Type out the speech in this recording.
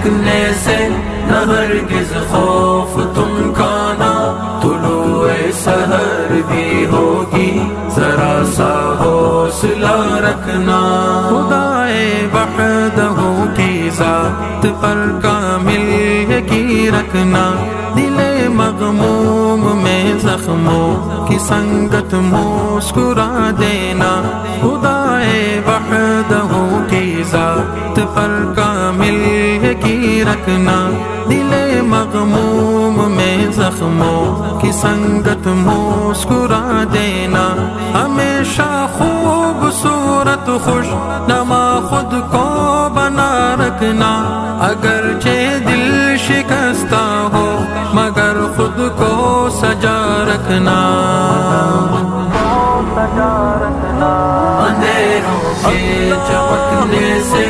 چمکنے سے نہ ہرگز خوف تم کا نہ طلوع سحر بھی ہوگی ذرا سا حوصلہ رکھنا خدائے وحدہ کی ذات پر کامل یقین رکھنا دل مغموم میں زخموں کی سنگت مسکرا دینا خدائے وحدہ کی ذات پر کامل یقین رکھنا دل مغموم میں زخموں کی سنگت مسکرا دینا ہمیشہ خوبصورت خوش نما خود کو بنا رکھنا اگرچہ دل شکستہ ہو مگر خود کو سجا رکھنا اندھیروں کے چمکنے سے